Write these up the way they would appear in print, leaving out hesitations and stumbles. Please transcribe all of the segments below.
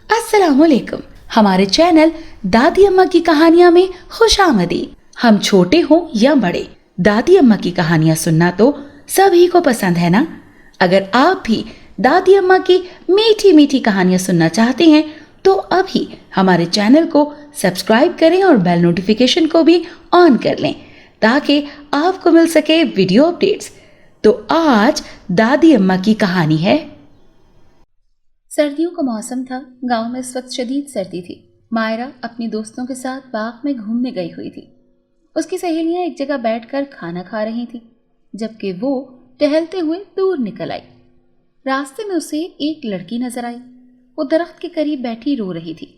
अस्सलाम वालेकुम। हमारे चैनल दादी अम्मा की कहानियां में खुशामदीद। हम छोटे हों या बड़े, दादी अम्मा की कहानियां सुनना तो सभी को पसंद है ना। अगर आप भी दादी अम्मा की मीठी मीठी कहानियां सुनना चाहते हैं तो अभी हमारे चैनल को सब्सक्राइब करें और बेल नोटिफिकेशन को भी ऑन कर लें ताकि आपको मिल सके वीडियो अपडेट्स। तो आज दादी अम्मा की कहानी है। सर्दियों का मौसम था। गांव में इस वक्त शदीद सर्दी थी। मायरा अपनी दोस्तों के साथ बाग में घूमने गई हुई थी। उसकी सहेलियां एक जगह बैठकर खाना खा रही थी, जबकि वो टहलते हुए दूर निकल आई। रास्ते में उसे एक लड़की नजर आई। वो दरख्त के करीब बैठी रो रही थी।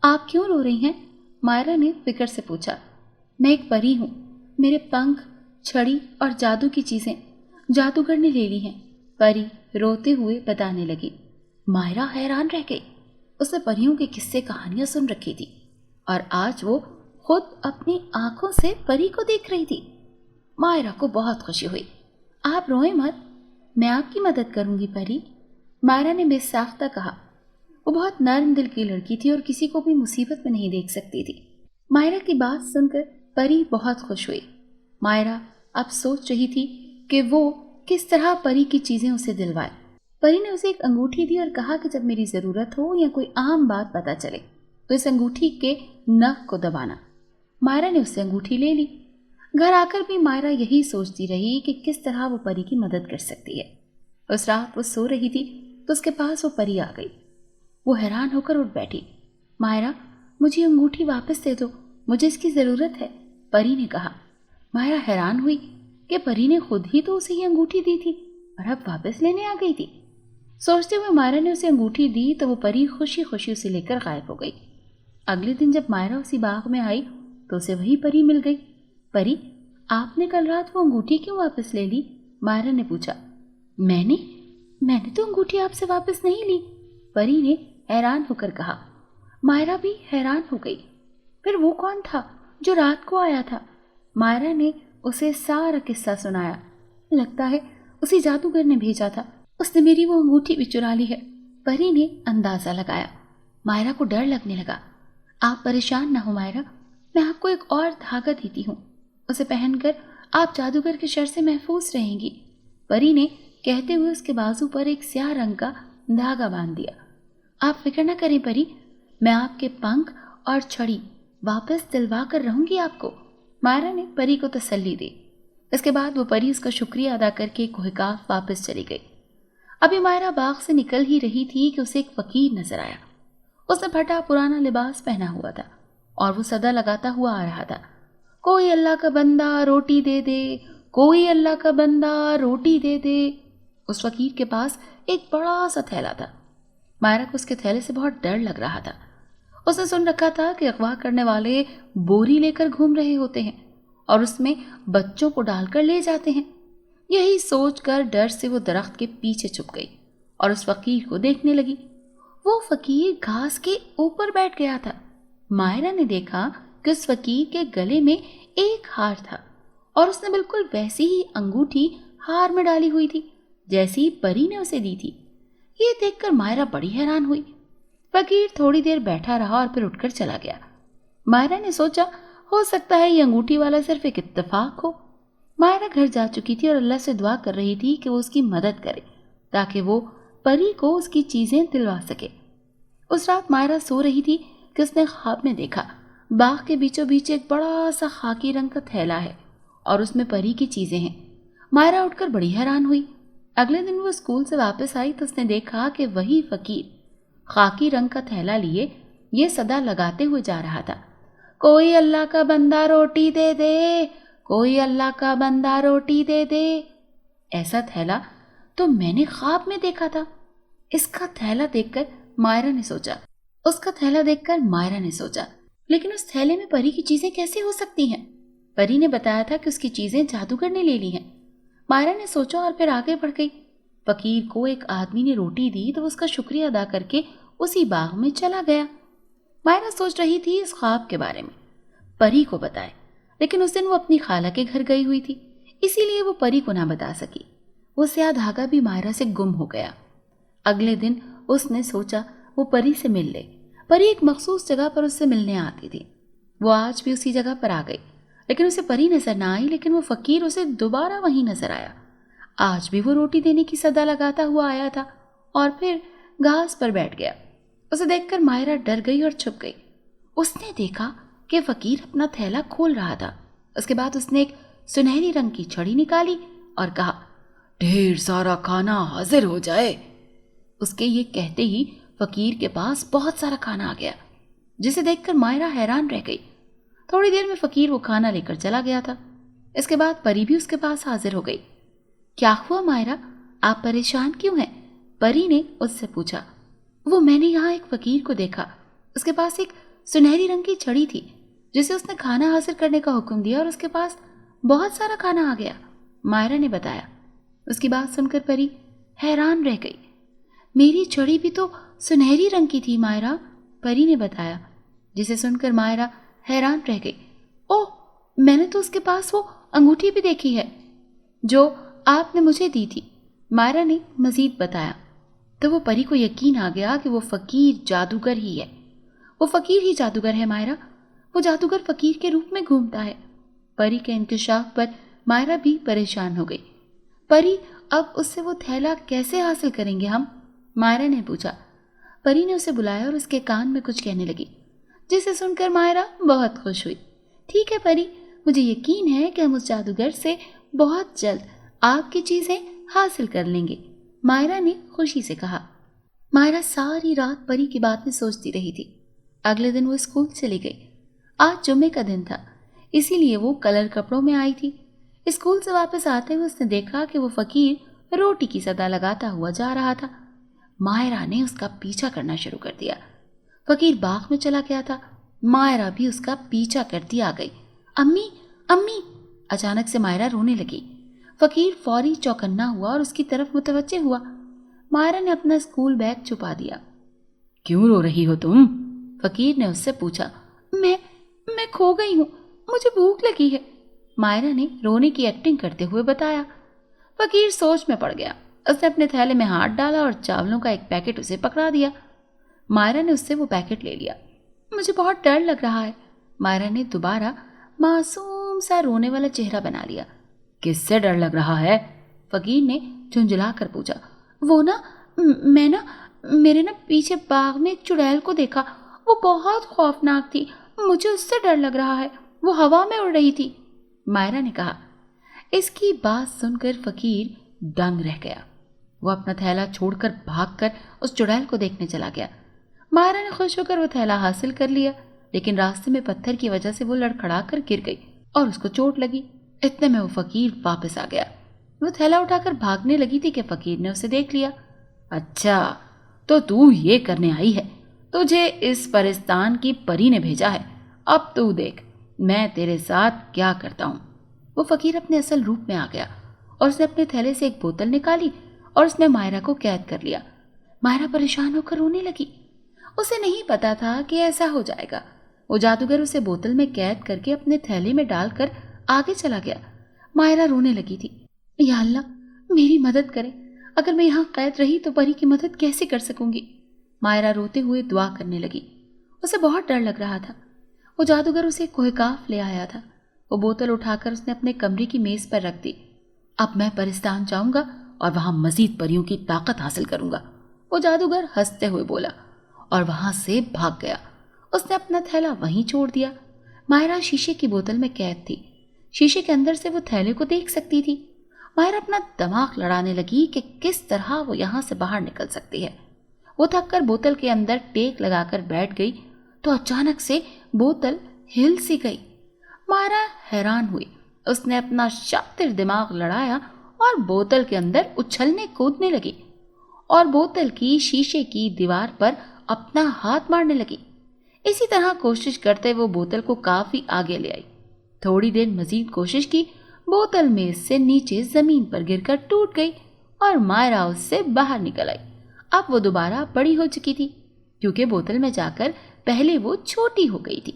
आप क्यों रो रही हैं? मायरा ने फिक्र से पूछा। मैं एक परी हूँ। मेरे पंख, छड़ी और जादू की चीजें जादूगर ने ले ली हैं, परी रोते हुए बताने लगी। मायरा हैरान रह गई। उसने परियों के किस्से कहानियां सुन रखी थी और आज वो खुद अपनी आंखों से परी को देख रही थी। मायरा को बहुत खुशी हुई। आप रोएं मत, मैं आपकी मदद करूंगी परी, मायरा ने बेसाख्ता कहा। वो बहुत नर्म दिल की लड़की थी और किसी को भी मुसीबत में नहीं देख सकती थी। मायरा की बात सुनकर परी बहुत खुश हुई। मायरा अब सोच रही थी कि वो किस तरह परी की चीजें उसे दिलवाए। परी ने उसे एक अंगूठी दी और कहा कि जब मेरी जरूरत हो या कोई आम बात पता चले तो इस अंगूठी के नख को दबाना। मायरा ने उससे अंगूठी ले ली। घर आकर भी मायरा यही सोचती रही कि किस तरह वो परी की मदद कर सकती है। उस रात वो सो रही थी तो उसके पास वो परी आ गई। वो हैरान होकर उठ बैठी। मायरा, मुझे अंगूठी वापस दे दो, मुझे इसकी जरूरत है, परी ने कहा। मायरा हैरान हुई कि परी ने खुद ही तो उसे ये अंगूठी दी थी और अब वापस लेने आ गई थी। सोचते हुए मायरा ने उसे अंगूठी दी तो वो परी खुशी खुशी उसे लेकर गायब हो गई। अगले दिन जब मायरा उसी बाग में आई तो उसे वही परी मिल गई। परी, आपने कल रात वो अंगूठी क्यों वापस ले ली? मायरा ने पूछा। मैंने तो अंगूठी आपसे वापस नहीं ली, परी ने हैरान होकर कहा। मायरा भी हैरान हो गई। फिर वो कौन था जो रात को आया था? मायरा ने उसे सारा किस्सा सुनाया। लगता है उसी जादूगर ने भेजा था, उसने मेरी वो अंगूठी भी चुरा ली है, परी ने अंदाजा लगाया। मायरा को डर लगने लगा। आप परेशान ना हो मायरा, मैं आपको एक और धागा देती हूँ, उसे पहनकर आप जादूगर के शर से महफूज रहेंगी, परी ने कहते हुए उसके बाजू पर एक स्याह रंग का धागा बांध दिया। आप फिक्र न करें परी, मैं आपके पंख और छड़ी वापस दिलवा कर रहूंगी आपको, मायरा ने परी को तसल्ली दी। इसके बाद वो परी उसका शुक्रिया अदा करके कोहकाफ वापस चली गई। अभी मायरा बाग से निकल ही रही थी कि उसे एक फकीर नजर आया। उसने फटा पुराना लिबास पहना हुआ था और वो सदा लगाता हुआ आ रहा था। कोई अल्लाह का बंदा रोटी दे दे, कोई अल्लाह का बंदा रोटी दे दे। उस फकीर के पास एक बड़ा सा थैला था। मायरा को उसके थैले से बहुत डर लग रहा था। उसने सुन रखा था कि अगवा करने वाले बोरी लेकर घूम रहे होते हैं और उसमें बच्चों को डालकर ले जाते हैं। यही सोचकर डर से वो दरख्त के पीछे छुप गई और उस फकीर को देखने लगी। वो फकीर घास के ऊपर बैठ गया था। मायरा ने देखा कि उस फकीर के गले में एक हार था और उसने बिल्कुल वैसी ही अंगूठी हार में डाली हुई थी जैसी परी ने उसे दी थी। ये देखकर मायरा बड़ी हैरान हुई। फकीर थोड़ी देर बैठा रहा और फिर उठकर चला गया। मायरा ने सोचा, हो सकता है ये अंगूठी वाला सिर्फ एक इत्तेफाक हो। मायरा घर जा चुकी थी और अल्लाह से दुआ कर रही थी कि वो उसकी मदद करे ताकि वो परी को उसकी चीजें दिलवा सके। उस रात मायरा सो रही थी कि उसने ख्वाब में देखा बाग के बीचों बीच एक बड़ा सा खाकी रंग का थैला है और उसमें परी की चीजें हैं। मायरा उठकर बड़ी हैरान हुई। अगले दिन वो स्कूल से वापस आई तो उसने देखा कि वही फकीर खाकी रंग का थैला लिए ये सदा लगाते हुए जा रहा था। कोई अल्लाह का बंदा रोटी दे दे, कोई अल्लाह का बंदा रोटी दे दे। ऐसा थैला तो मैंने ख्वाब में देखा था। इसका थैला देखकर मायरा ने सोचा, उसका थैला देखकर मायरा ने सोचा, लेकिन उस थैले में परी की चीजें कैसे हो सकती हैं? परी ने बताया था कि उसकी चीजें जादूगर ने ले ली हैं। मायरा ने सोचा और फिर आगे बढ़ गई। फकीर को एक आदमी ने रोटी दी तो उसका शुक्रिया अदा करके उसी बाग में चला गया। मायरा सोच रही थी इस ख्वाब के बारे में, परी को बताए, लेकिन उस दिन वो अपनी खाला के घर गई हुई थी, इसीलिए वो परी को ना बता सकी। वो स्याह धागा भी मायरा से गुम हो गया। अगले दिन उसने सोचा وہ پری سے مل لے۔ پری ایک مخصوص جگہ پر اس سے ملنے آتی تھی۔ وہ آج بھی اسی جگہ پر آ گئی، لیکن اسے پری نظر نہ آئی، لیکن وہ فقیر اسے دوبارہ وہیں نظر آیا۔ آج بھی وہ روٹی دینے کی صدا لگاتا ہوا آیا تھا اور پھر گھاس پر بیٹھ گیا۔ اسے دیکھ کر مائرہ ڈر گئی اور چھپ گئی۔ اس نے دیکھا کہ فقیر اپنا تھیلا کھول رہا تھا۔ اس کے بعد اس نے ایک سنہری رنگ کی چھڑی نکالی اور کہا، ڈھیر سارا کھانا حاضر ہو جائے۔ اس کے یہ کہتے ہی فقیر کے پاس بہت سارا کھانا آ گیا، جسے دیکھ کر مائرہ حیران رہ گئی۔ تھوڑی دیر میں فقیر وہ کھانا لے کر چلا گیا تھا۔ اس کے بعد پری بھی اس کے پاس حاضر ہو گئی۔ کیا ہوا مائرہ، آپ پریشان کیوں ہیں؟ پری نے اس سے پوچھا۔ وہ میں نے یہاں ایک فقیر کو دیکھا، اس کے پاس ایک سنہری رنگ کی چھڑی تھی جسے اس نے کھانا حاضر کرنے کا حکم دیا اور اس کے پاس بہت سارا کھانا آ گیا، مائرہ نے بتایا۔ اس کی بات سن کر پری حیران رہ گئی۔ میری چھڑی بھی تو سنہری رنگ کی تھی مائرہ، پری نے بتایا، جسے سن کر مائرہ حیران رہ گئی۔ اوہ، میں نے تو اس کے پاس وہ انگوٹھی بھی دیکھی ہے جو آپ نے مجھے دی تھی، مائرہ نے مزید بتایا۔ تو وہ پری کو یقین آ گیا کہ وہ فقیر جادوگر ہی ہے۔ وہ فقیر ہی جادوگر ہے مائرہ، وہ جادوگر فقیر کے روپ میں گھومتا ہے۔ پری کے انکشاف پر مائرہ بھی پریشان ہو گئی۔ پری، اب اس سے وہ تھیلا کیسے حاصل کریں گے ہم؟ مائرہ نے پوچھا۔ پری نے اسے بلایا اور اس کے کان میں کچھ کہنے لگی، جسے سن کر مائرہ بہت خوش ہوئی۔ ٹھیک ہے پری، مجھے یقین ہے کہ ہم اس جادوگر سے بہت جلد آپ کی چیزیں حاصل کر لیں گے، مائرہ نے خوشی سے کہا۔ مائرہ ساری رات پری کی باتیں سوچتی رہی تھی۔ اگلے دن وہ اسکول چلی گئی۔ آج جمعے کا دن تھا، اسی لیے وہ کلر کپڑوں میں آئی تھی۔ اسکول سے واپس آتے ہوئے اس نے دیکھا کہ وہ فقیر روٹی کی صدا لگاتا ہوا جا رہا تھا۔ مائرہ نے اس کا پیچھا کرنا شروع کر دیا۔ فقیر باغ میں چلا گیا تھا، مائرہ بھی اس کا پیچھا کرتی آ گئی۔ امی، امی! اچانک سے مائرہ رونے لگی۔ فقیر فوری چوکنا ہوا اور اس کی طرف متوجہ ہوا۔ مائرہ نے اپنا اسکول بیگ چھپا دیا۔ کیوں رو رہی ہو تم؟ فقیر نے اس سے پوچھا۔ میں کھو گئی ہوں، مجھے بھوک لگی ہے، مائرہ نے رونے کی ایکٹنگ کرتے ہوئے بتایا۔ فقیر سوچ میں پڑ گیا۔ اس نے اپنے تھیلے میں ہاتھ ڈالا اور چاولوں کا ایک پیکٹ اسے پکڑا دیا۔ مائرہ نے اس سے وہ پیکٹ لے لیا۔ مجھے بہت ڈر لگ رہا ہے، مائرہ نے دوبارہ معصوم سا رونے والا چہرہ بنا لیا۔ کس سے ڈر لگ رہا ہے؟ فقیر نے جھنجھلا کر پوچھا۔ وہ میرے پیچھے باغ میں ایک چڑیل کو دیکھا، وہ بہت خوفناک تھی، مجھے اس سے ڈر لگ رہا ہے، وہ ہوا میں اڑ رہی تھی، مائرہ نے کہا۔ اس کی بات سن کر فقیر دنگ رہ گیا۔ وہ اپنا تھیلا چھوڑ کر بھاگ کر اس چڑیل کو دیکھنے چلا گیا۔ مائرہ نے خوش ہو کر وہ تھیلا حاصل کر لیا، لیکن راستے میں پتھر کی وجہ سے وہ لڑکھڑا کر گر گئی اور اس کو چوٹ لگی۔ اتنے میں وہ فقیر واپس آ گیا۔ وہ تھیلا اٹھا کر بھاگنے لگی تھی کہ فقیر نے اسے دیکھ لیا۔ اچھا، تو یہ کرنے آئی ہے، تجھے اس پرستان کی پری نے بھیجا ہے، اب تو دیکھ میں تیرے ساتھ کیا کرتا ہوں۔ وہ فقیر اپنے اصل روپ میں آ گیا اور اس نے اپنے تھیلے سے ایک بوتل نکالی اور اس نے مائرہ کو قید کر لیا۔ مائرہ پریشان ہو کر رونے لگی۔ اسے نہیں پتا تھا کہ ایسا ہو جائے گا۔ وہ جادوگر اسے بوتل میں قید کر کے اپنے تھیلے میں ڈال کر آگے چلا گیا۔ مائرہ رونے لگی تھی۔ یا اللہ، میری مدد کرے، اگر میں یہاں قید رہی تو پری کی مدد کیسے کر سکوں گی؟ مائرہ روتے ہوئے دعا کرنے لگی۔ اسے بہت ڈر لگ رہا تھا۔ وہ جادوگر اسے کوہ کاف لے آیا تھا۔ وہ بوتل اٹھا کر اس نے اپنے کمرے کی میز پر رکھ دی۔ اب میں پرستان جاؤں گا اور وہاں مزید پریوں کی طاقت حاصل کروں گا، وہ جادوگر ہنستے ہوئے بولا اور وہاں سے بھاگ گیا۔ اس نے اپنا تھیلا وہیں چھوڑ دیا۔ مائرہ شیشے کی بوتل میں قید تھی۔ شیشے کے اندر سے وہ تھیلے کو دیکھ سکتی تھی۔ مائرہ اپنا دماغ لڑانے لگی کہ کس طرح وہ یہاں سے باہر نکل سکتی ہے۔ وہ تھک کر بوتل کے اندر ٹیک لگا کر بیٹھ گئی تو اچانک سے بوتل ہل سی گئی۔ مائرہ حیران ہوئی۔ اس نے اپنا شاطر دماغ لڑایا اور بوتل کے اندر اچھلنے کودنے لگی اور بوتل کی شیشے کی دیوار پر اپنا ہاتھ مارنے لگی۔ اسی طرح کوشش کرتے وہ بوتل کو کافی آگے لے آئی۔ تھوڑی دیر مزید کوشش کی، بوتل میز سے نیچے زمین پر گر کر ٹوٹ گئی اور مائرہ اس سے باہر نکل آئی۔ اب وہ دوبارہ بڑی ہو چکی تھی، کیونکہ بوتل میں جا کر پہلے وہ چھوٹی ہو گئی تھی۔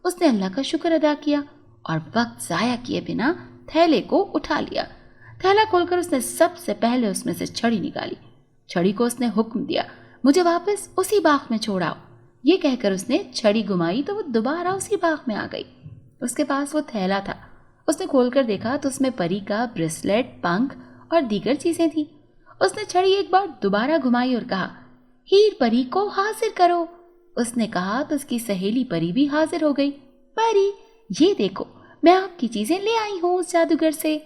اس نے اللہ کا شکر ادا کیا اور وقت ضائع کیے بنا تھیلے کو اٹھا لیا۔ تھیلا کھول کر اس نے سب سے پہلے اس میں سے چھڑی نکالی۔ چھڑی کو اس نے حکم دیا، मुझे वापस उसी बाग में छोड़ आओ। ये कहकर उसने छड़ी घुमाई तो वो दोबारा उसी बाग में आ गई। उसके पास वो थैला था। उसने खोलकर देखा तो उसमें परी का ब्रेसलेट, पंख और दीगर चीजें थी। उसने छड़ी एक बार दोबारा घुमाई और कहा, हीर परी को हाजिर करो। उसने कहा तो उसकी सहेली परी भी हाजिर हो गई। परी, ये देखो, मैं आपकी चीजें ले आई हूँ उस जादूगर से।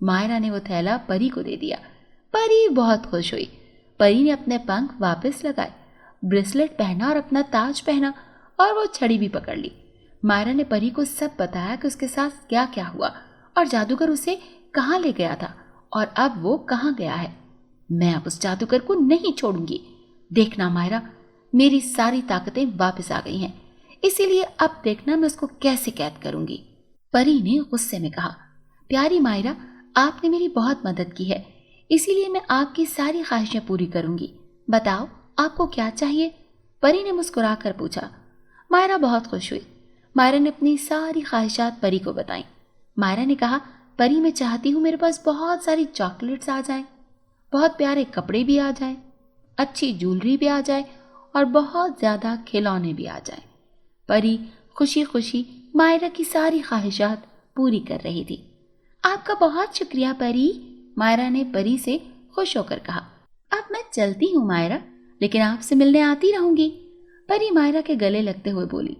मायरा ने वो थैला परी को दे दिया। परी बहुत खुश हुई। परी ने अपने पंख वापस लगाए, ब्रेसलेट पहना और अपना ताज पहना और वो छड़ी भी पकड़ ली। मायरा ने परी को सब बताया कि उसके साथ क्या क्या हुआ और जादूगर उसे कहाँ ले गया था और अब वो कहाँ गया है। मैं अब उस जादूगर को नहीं छोड़ूंगी। देखना मायरा, मेरी सारी ताकतें वापस आ गई हैं, इसीलिए अब देखना मैं उसको कैसे कैद करूंगी। परी ने गुस्से में कहा, प्यारी मायरा, आपने मेरी बहुत मदद की है, इसीलिए मैं आपकी सारी ख्वाहिशें पूरी करूंगी। बताओ आपको क्या चाहिए? परी ने मुस्कुराकर पूछा। मायरा बहुत खुश हुई। मायरा ने अपनी सारी ख्वाहिशात परी को बताई। मायरा ने कहा, परी, मैं चाहती हूँ मेरे पास बहुत सारी चॉकलेट्स आ जाएं, बहुत प्यारे कपड़े भी आ जाएं, अच्छी ज्वेलरी भी आ जाए और बहुत ज्यादा खिलौने भी आ जाएं। परी खुशी खुशी मायरा की सारी ख्वाहिशात पूरी कर रही थी। आपका बहुत शुक्रिया परी, मायरा ने परी से खुश होकर कहा। अब मैं चलती हूँ मायरा, लेकिन आपसे मिलने आती रहूंगी। परी मायरा के गले लगते हुए बोली।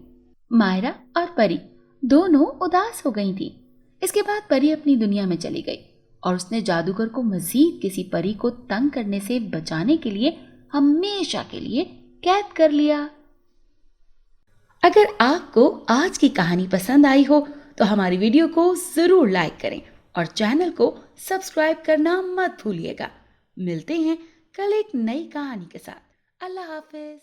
मायरा और परी दोनों उदास हो गई थी। इसके बाद परी अपनी दुनिया में चली गई और उसने जादूगर को मजीद किसी परी को तंग करने से बचाने के लिए हमेशा के लिए कैद कर लिया। अगर आपको आज की कहानी पसंद आई हो तो हमारी वीडियो को जरूर लाइक करें और चैनल को सब्सक्राइब करना मत भूलिएगा। मिलते हैं कल एक नई कहानी के साथ। अल्लाह हाफिज।